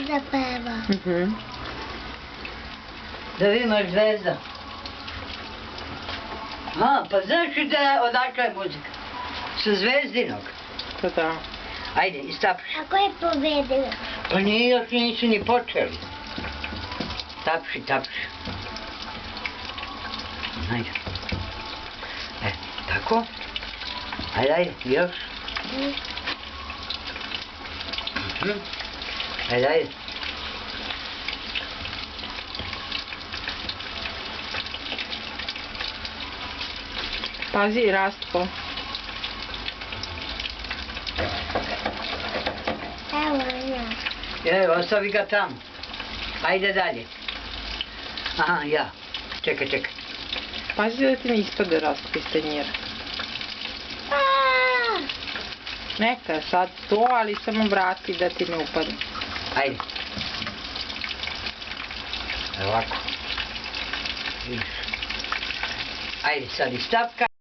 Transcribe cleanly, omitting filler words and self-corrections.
da peva. Da imaš zvezda. A, pa znaš li da odakle je muzika? Sa Zvezdinog. Pa da. Ajde, istapši. A ko je pobedio? Pa nije, još nisu ni počeli. Tapši, tapši. Ajde. Tako. Ajde, ajde, još. Ajde, ajde. Pazi, Rastko. Evo ja. Evo, ostavi ga tamo. Ajde dalje. Aha, ja. Čekaj, čekaj. Pazi da ti ne ispade Rastko iz tanjira. Neka, sad to, ali samo vrati da ti ne upadne. Ajde. Ovako. Ajde, sad i stapka.